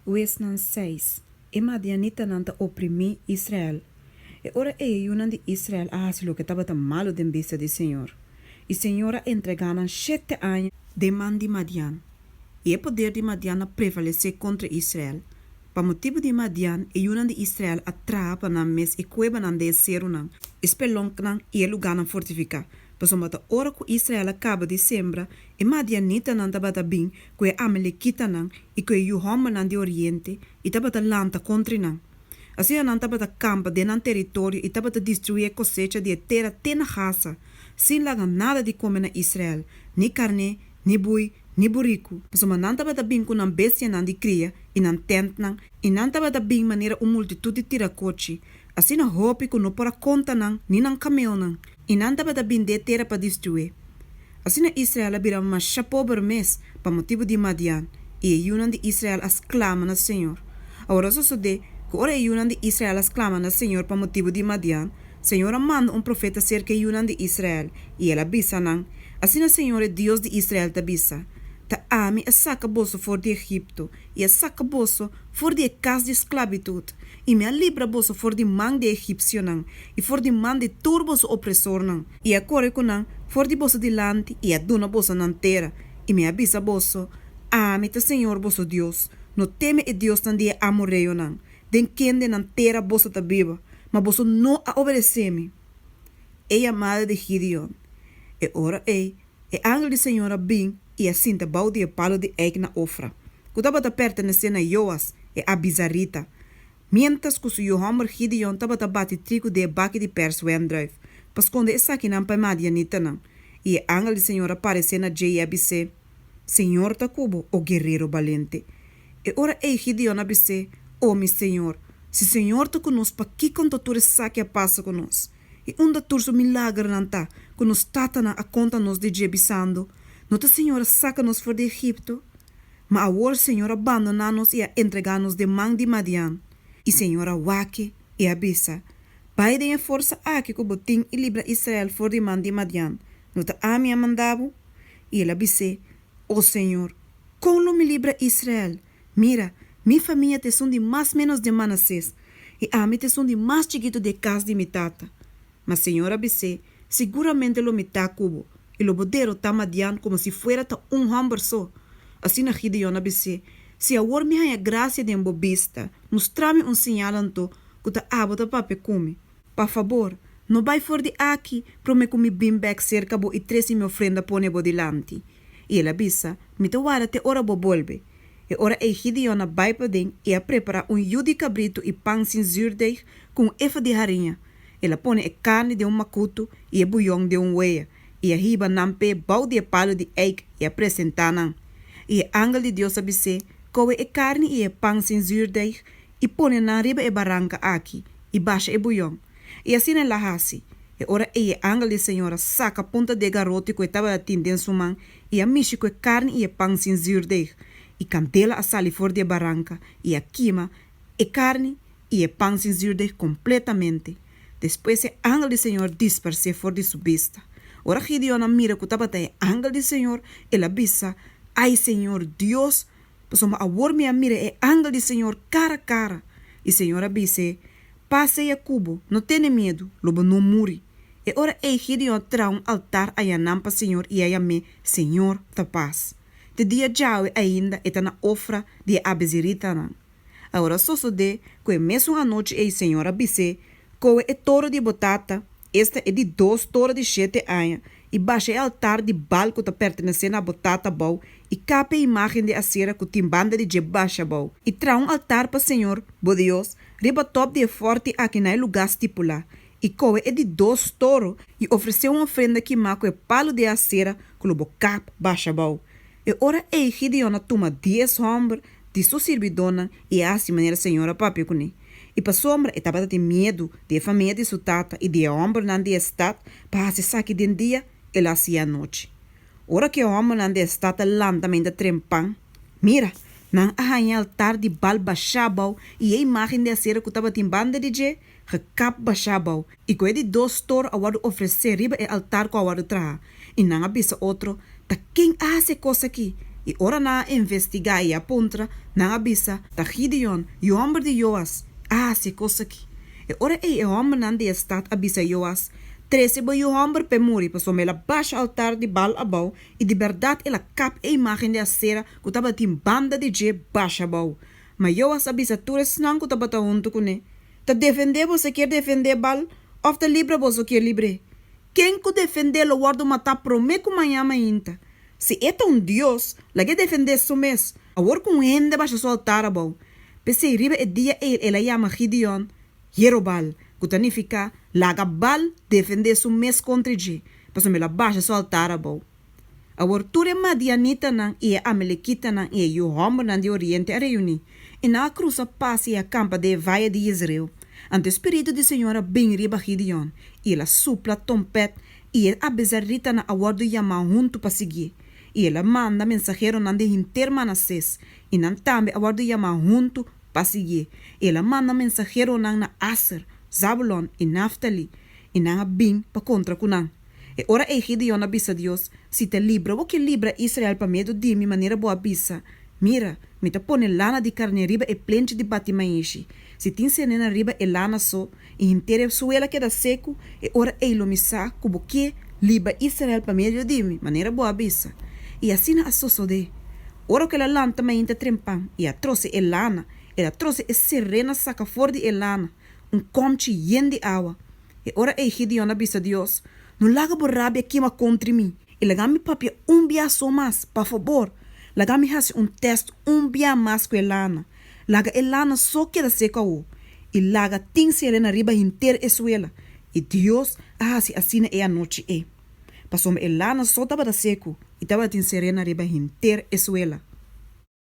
Huesnan 6. E Madianita nanta oprimi Israel. E ora yunan de Israel lo que estava malo de vista de Senhor. E Senhora entregaram 7 anos de man de Madian. E o poder de Madian prevalecer contra Israel. Para motivo de Madian, yunan de Israel atrapa na mes e cueva na deserto nan. Espelonk nan e lugar nan fortificar. Pasomata ora que Israel acaba de sembra, e Madianita nan tabata bing, que Amalekita nan, e que Yuhoma nan de Oriente, e tabata lanta contra nan. Assim nan tabata campa de nan território, e tabata destruir a cosecha de terra tena raça, sem laga nada de comer na Israel, ni carne, ni boi, ni burico. Pasoma nan tabata bing com nan bestia nan de cria, e nan tent nan, e nan tabata bing maneira multitude de tiracoche, assim na roupa que não para conta nan, ni nan camel nan. E não estava a binde terra para destruir. Assim na Israel vira uma chapober mês para motivo de Madian. E a Yunan de Israel as clama no Senhor. Agora só de que ora a Yunan de Israel as clama no Senhor para motivo de Madian. Senhor manda profeta cerca de Yunan de Israel. E ela bisa nan. Assim o Senhor é Deus de Israel te bisa. Ta ami a saca bolso for de Egipto. E a saca bolso for de casa de esclavitud. E me libra bolso for de man de egípcio nan, e for de man de turbos opressor nan, e a corre com nan, for de bolso de lante, e a duna bolso nan terra, e me avisa bolso, ame te Senhor bolso Deus, no teme e Deus nan de amoreio nan, den kende nan terra bolso ta biba, mas bolso não a obedece-me. E amada de Gideon, e ora e ángel de Senhor bem, e assim te bau de palo de eik na ofra, kutaba ta pertenece na Joas, e a bizarrita, mientras que o Yohammer Gideon estava a bater trigo de baque de perso wendrive, pas quando essa aqui não para Madianita não, e a ángel do Senhor apareceu na Jei abisse, Senhor ta cubo, o guerreiro valente. E ora Gideon abisse, oh meu Senhor, se Senhor ta conosco, para que conta tu saque a passa conosco? E onde tu milagre não tá, que nos tatana a conta nos de jebisando, não ta Senhor saca nos fora de Egipto, mas agora Senhor abandona-nos e a entregar-nos de mão de Madian. E Senhora wake e abisa. Pai de força aqui que botim e libra Israel for de man de Madian. No ta ami a mandabo. E ele abise. Oh Senhor, como me libra Israel? Mira, mi família te son de mais menos de Manassés. E a mim te son de mais chiquito de casa de mi tata. Mas Senhor abise, seguramente lo mita cubo. E lo bodero ta Madian como se fuera ta hamburger só. Assim na Gideon abise. Se agora me há a graça de embobista, nos trame sinal anto que ta abota pape come. Por favor, não vai for de aqui, para me comer bem back cerca bo e 13 minha ofrenda pone bo dilante. E ela bisa, me te guarda te ora bo bolbe. E ora Gideon vai para den e a prepara jude cabrito e pão sem zuurdeig com efa de harinha. Ela pone a carne de macuto e a bouillon de weia. E a riba nampe bau de palo de eik e apresentar nan. E a ángel de Deus abisse, coe e carne e pão sem zuurdeig e põe na riba e barranca aqui e baixa e bouillon. E assim ela hasi. E ora a ángel de Senhora saca a ponta de garoto que estava atendendo sua mão e a mixe com carne e pão sem zuurdeig e candela a sali fora de barranca e a queima e carne e pão sem zuurdeig completamente. Depois o ángel de Senhor disperse fora de sua vista. Ora Gideon mira que estava o ángel de Senhor e la bisa, ai Senhor Deus, Pasoma awor me mira e ángel de Senhor cara a cara. E Senhor abise, passe a cubo, não tenha medo, lobo não muri. E ora Gideon tra altar a yanampa Senhor e a me, Senhor, ta paz. De dia jaue ainda eta na ofra de abezerita nan. Agora só de, que mesmo a noite Senhor abise, coe e toro de batata, esta é de 2 toros de 7 anos, e baixa o altar de balco que pertence a batata bom e capa a imagem de acera que tem banda de baixa bom. E tra altar para o Senhor, bo Deus, riba top de forte aqui na lugar estipulado. E coe é de 2 touros e ofereceu uma ofrenda que maco é palo de acera com o capa baixa bom. E ora Gideon toma 10 homens de sua servidona e assim maneira Senhora papi com e para sombra estava de medo de família de sua tata e de homem não de estado para se saque de dia ela hacía noite. Ora que o homem não de estado lentamente trempan, mira, não há altar de bal baixabau e a imagem de acera que estava em banda de je, recap baixabau e que de 2 touros a wado oferecer riba e altar com a wado tra e não avisa outro, ta quem hace coisa aqui E ora na investigar e apontra na abisa da Gideon, e o homem de Joas. Se coisa aqui. E ora o homem não de estado abisa Joas. 13 bo o homem pe muri, passou mela baixa altar de Baal abau, e de verdade ela cap a imagem de acera, que tava tim banda de je baixa abau. Mas Joas abisa tures não que tava junto com ele. Ta defender você quer defender Baal, of ta livre você quer livre. Quem que defender o guardo matar prometo manhã ainda. Se é Deus, lá que defender su mes, agora com gente baixa sua altar abau. Pese riba e dia ela chama Gideon, Jerobal, que significa laga Baal defender su mes contra je, passou mela baixa sua altar abau. Agora ture Madianita nan e a Amalekita nan e o homem nan de Oriente a reunir, e na cruz a paz e a campa de vaia de Israel. Ante o Espírito de Senhora bem riba Gideon, e ela supla trompete, e a bezerrita na aguardo yama junto para seguir. E ela manda mensageiro nan de inter Manassés, e nan tambe aguardo yama junto para seguir. Ela manda mensageiro nan na Aser, Zabulon e Naftali, e nan a bem para contra kunan. E ora Gideon abisa Deus, se te libra, o que libra Israel para medo de mi maneira boa abisa. Mira, me te pone lana de carne riba e plente de batimaishi. Se tin senena riba e lana so, e inteira suela queda seco, e ora lo misa, como que libra Israel para medo de mi maneira boa abisa. E assim na assosode. Ora que la lanta me inte trempan, e a trouxe e lana, e a trouxe e serena saca fora de lana, comche yen de água. E ora Gideon abisa Deus, não laga borrabia queima contra mim, e laga-me papia bia só mais, por favor. Laga-me hace teste bia mais com lana. Laga lana só queda seca o. E laga tem serena riba inteira essuela. E Deus hace assim a noite Passou-me lana só tava da seco, e tava tem serena riba inteira essuela.